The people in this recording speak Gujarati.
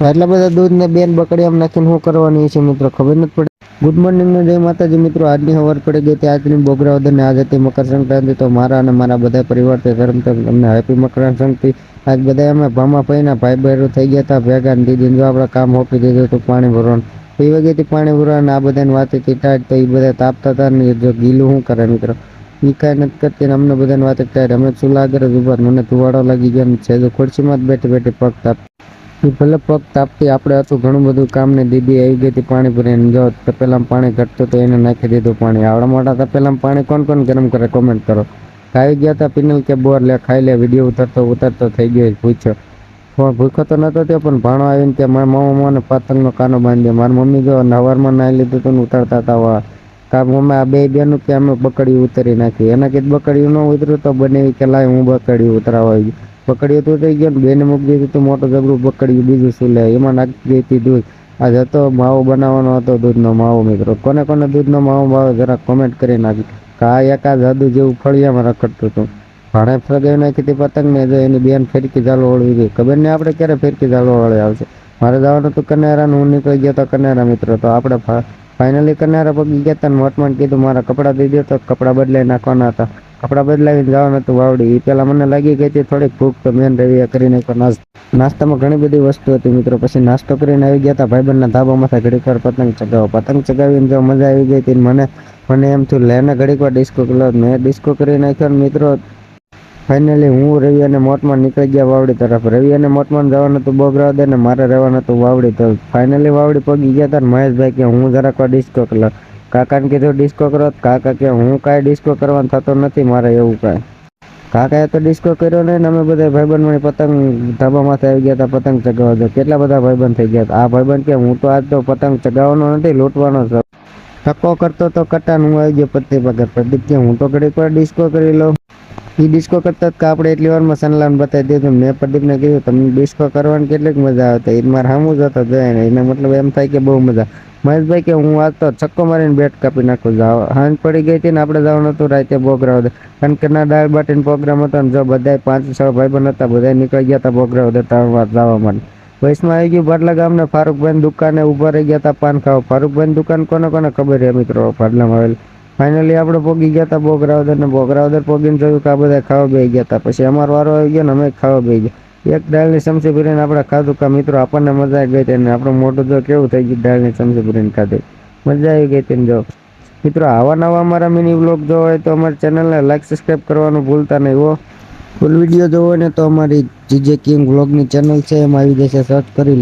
એટલા બધા દૂધ ને બેન બકડી આમ નાખીને શું કરવાની છે મિત્રો, ખબર નથી પડે. ગુડ મોર્નિંગ ને જય માતાજી મિત્રો. આજની ખબર પડી ગઈ હતી આજની બોગરાવદર ને આજ હતી મકર સંક્રાંતિ. તો મારા અને મારા બધા પરિવાર તમને હેપી મકર સંક્રાંતિ. આજ બધા અમે ભામા ભાઈના ભાઈ બહેરો થઈ ગયા હતા ભેગા. દીદી જો આપણે કામ હોપી દીધું હતું પાણી ભરવાનું. એ વગેરે પાણી ભરવાનું આ બધાની વાત ટાઢ તો એ બધા તાપતા હતા ને જો ગીલું શું કરે મિત્રો. એ કાંઈ નથી કરતી ને અમને બધાની વાત ટાઢ. અમે ચૂલા આગળ જ ઉભા, મને ધુવાડો લાગી ગયો છે. ખુરશીમાં જ બેઠી બેઠી પગ તાપ. ભલે પગ તાપતી આપણે હતું ઘણું બધું કામ ને દીદી આવી ગઈ હતી પાણી ભરીને. જો તપેલામાં પાણી ઘટતું તો એને નાખી દીધું પાણી. આવડા મોટા તપેલામાં પાણી કોણ કોણ ગરમ કરે કોમેન્ટ કરો. ખાઈ ગયા હતા પિનલ કે બોર લે ખાઈ લે. વિડીયો ઉતરતો થઈ ગયો પૂછ્યો. ભૂખો તો નતો થયો પણ ભાણો આવીને કે મારા મામા મને પતંગનો કાનો બાંધી દે. મારી મમ્મી જો હવારમાં નાહી લીધું તો ઉતરતા હતા. કા મમ્મી આ બે બેનું કે અમે બકડી ઉતરી નાખી. એના કીધું બકડી ન ઉતર્યું તો બને કે લાય હું બકડી ઉતરાવા આવી. બકડીઓ તો થઈ ગયો બેને મૂકી દીધું તો મોટું જબરું બકડીયું બીજું શું લે એમાં નાખી દીધી દૂધ. આજ હતો માવો બનાવવાનો હતો દૂધનો માવો મિત્રો. કોને કોને દૂધનો માવો ભાવે જરા કોમેન્ટ કરી નાખી. કા એકાદ જાદુ જેવું ફળિયામાં રખડતું હતું. ભાણે ફગાવી નાખી હતી પતંગ ને જો એની બેન ફેરકી ઝાલો વળવી ગઈ. ખબર નહીં આપણે ક્યારે ફેરકી ઝાલો વળે આવશે. મારે જવાનું હતું કન્યારા હું નીકળી ગયો હતો કન્યારા મિત્રો. તો આપણે ફાઇનલી કન્યારા પગી ગયા હતા. મોટમાં કીધું મારા કપડાં દઈ દો તો કપડાં બદલાઈ નાખવાના હતા. કપડાં બદલાવીને જવાનું હતું વાવડી. એ પેલા મને લાગી ગઈ હતી થોડીક ભૂખ તો મેન રવિયા કરીને નાસ્તામાં ઘણી બધી વસ્તુ હતી મિત્રો. પછી નાસ્તો કરીને આવી ગયા હતા ભાઈબંધના ધાબામાંથી ઘડીક વાર પતંગ ચગાવો. પતંગ ચગાવીને જો મજા આવી ગઈ હતી. મને એમ થયું લેને ઘડીક વાર ડિસ્કો કરો. મેં ડિસ્કો કરી નાખ્યો મિત્રો. ફાઇનલી હું રવિ અને મોટમાં નીકળી ગયા વાવડી તરફ. રવિ અને મોટમાં જવાનું હતું બોગરાવદર ને મારે રહેવાનું હતું વાવડી. તો ફાઇનલી વાવડી પગી ગયા હતા. મહેશભાઈ કે હું જરાક ડિસ્કો કરો. કાકાને કીધું ડિસ્કો કરો. કાકા કે હું કાંઈ ડિસ્કો કરવાનું થતો નથી મારે એવું કાંઈ. કાકાએ તો ડિસ્કો કર્યો નહીં ને અમે બધા ભાઈબંધ પતંગ ધાબામાંથી આવી ગયા હતા પતંગ ચગાવવા. દો કેટલા બધા ભાઈબંધ થઈ ગયા હતા. આ ભાઈબંધ કે હું તો આજ તો પતંગ ચગાવવાનો નથી લૂંટવાનો છે. ટકો કરતો તો કટાન હું આવી ગયો પત્તી પગાર. પ્રદીપ કે હું તો ઘડીક વાર ડિસ્કો કરી લઉં. એ ડિસ્કો કરતા જ આપણે એટલી વારમાં સનલાન બતાવી દીધું. મેં પ્રદીપને કીધું તમને ડિસ્કો કરવાની કેટલીક મજા આવતી. એ મારે સામું જ હતો જાય ને એને મતલબ એમ થાય કે બહુ મજા. મહેશભાઈ કે હું આજ તો છક્કો મારીને બેટ કાપી નાખું. હાંજ પડી ગઈ હતી ને આપણે જવાનું હતું રાતે બોગરાવદર. કારણ કે ના દાળ બાટીનો પ્રોગ્રામ હતો ને જો બધા 5-6 ભાઈબંધ હતા બધા નીકળી ગયા હતા બોગરાવદર 3 વાર જવા માટે. વયસમાં આવી ગયું ભાડલા ગામને ફારૂકભાઈ દુકાને ઉભા રહી ગયા હતા પાન ખાવા. ફારૂકભાઈ દુકાન કોને કોને ખબર છે મિત્રો ભાડલામાં આવેલ. ફાઇનલી આપણે પોગી ગયા હતા બોગરાવદર ને બોગરાવદર પોગીને જોયું કે આ બધા ખાવા બેસી ગયા હતા. પછી અમારો વારો આવી ગયો ને અમે ખાવા બેસી ગયા. એક દાળની ચમચી ભરીને આપણે ખાધું કા મિત્રો. આપણને મજા આવી ગઈ હતી ને આપણું મોઢું જો કેવું થઈ ગયું દાળની ચમચી ભરીને ખાધું. મજા આવી ગઈ હતી ને જો મિત્રો આવા નવા અમારા મિની વ્લોગ જોવા હોય તો અમારી ચેનલને લાઈક સબસ્ક્રાઈબ કરવાનું ભૂલતા નહીં હો. ફૂલ વિડીયો જોવો ને તો અમારી જીજે કિંગ વ્લોગની ચેનલ છે એમાં આવી જશે સર્ચ કરી